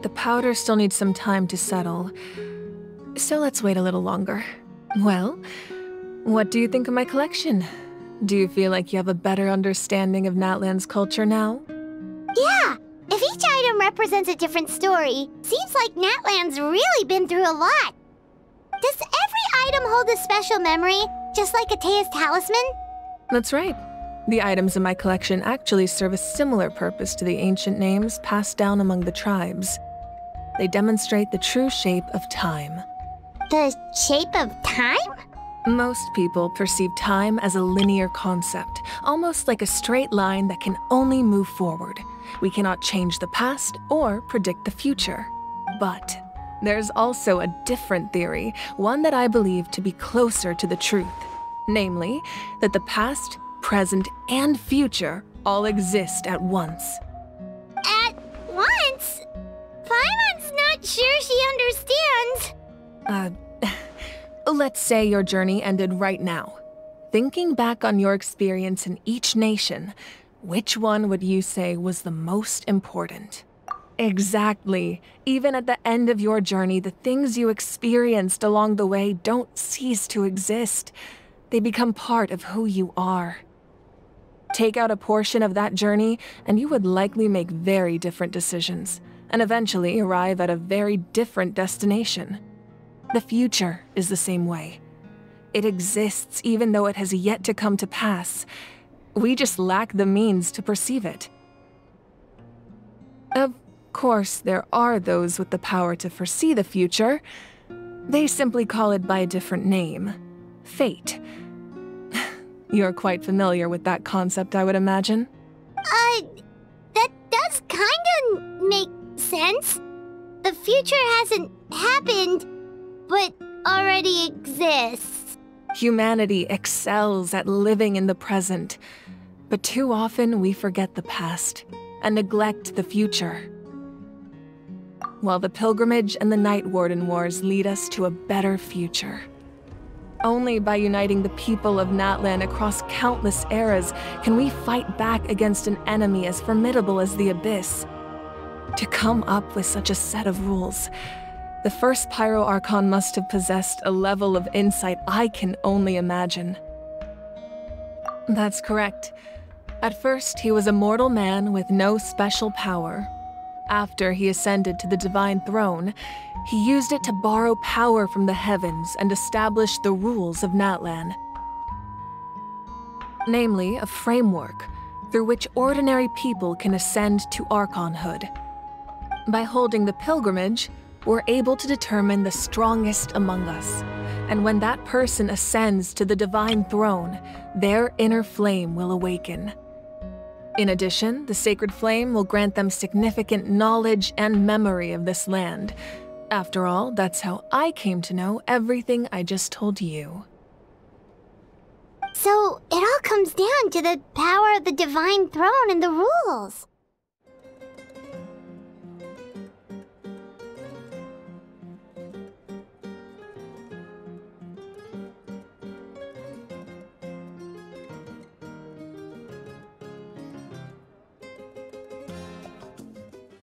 the powder still needs some time to settle. So let's wait a little longer. Well, what do you think of my collection? Do you feel like you have a better understanding of Natlan's culture now? Yeah! If each item represents a different story, seems like Natlan's really been through a lot. Does every item hold a special memory, just like Atea's talisman? That's right. The items in my collection actually serve a similar purpose to the ancient names passed down among the tribes. They demonstrate the true shape of time. The shape of time? Most people perceive time as a linear concept, almost like a straight line that can only move forward. We cannot change the past or predict the future. But there's also a different theory, one that I believe to be closer to the truth. Namely, that the past, present, and future all exist at once. At once? Paimon's not sure she understands. Let's say your journey ended right now. Thinking back on your experience in each nation, which one would you say was the most important? Exactly. Even at the end of your journey, the things you experienced along the way don't cease to exist. They become part of who you are. Take out a portion of that journey, and you would likely make very different decisions, and eventually arrive at a very different destination. The future is the same way. It exists even though it has yet to come to pass. We just lack the means to perceive it. Of course, there are those with the power to foresee the future. They simply call it by a different name. Fate. You're quite familiar with that concept, I would imagine. That does kinda make sense. The future hasn't happened, but already exists. Humanity excels at living in the present, but too often we forget the past and neglect the future. While the pilgrimage and the Night Warden Wars lead us to a better future. Only by uniting the people of Natlan across countless eras can we fight back against an enemy as formidable as the Abyss. To come up with such a set of rules, the first Pyro Archon must have possessed a level of insight I can only imagine. That's correct. At first, he was a mortal man with no special power. After he ascended to the Divine Throne, he used it to borrow power from the heavens and establish the rules of Natlan. Namely, a framework through which ordinary people can ascend to Archonhood. By holding the pilgrimage, we're able to determine the strongest among us, and when that person ascends to the Divine Throne, their inner flame will awaken. In addition, the sacred flame will grant them significant knowledge and memory of this land. After all, that's how I came to know everything I just told you. So, it all comes down to the power of the Divine Throne and the rules.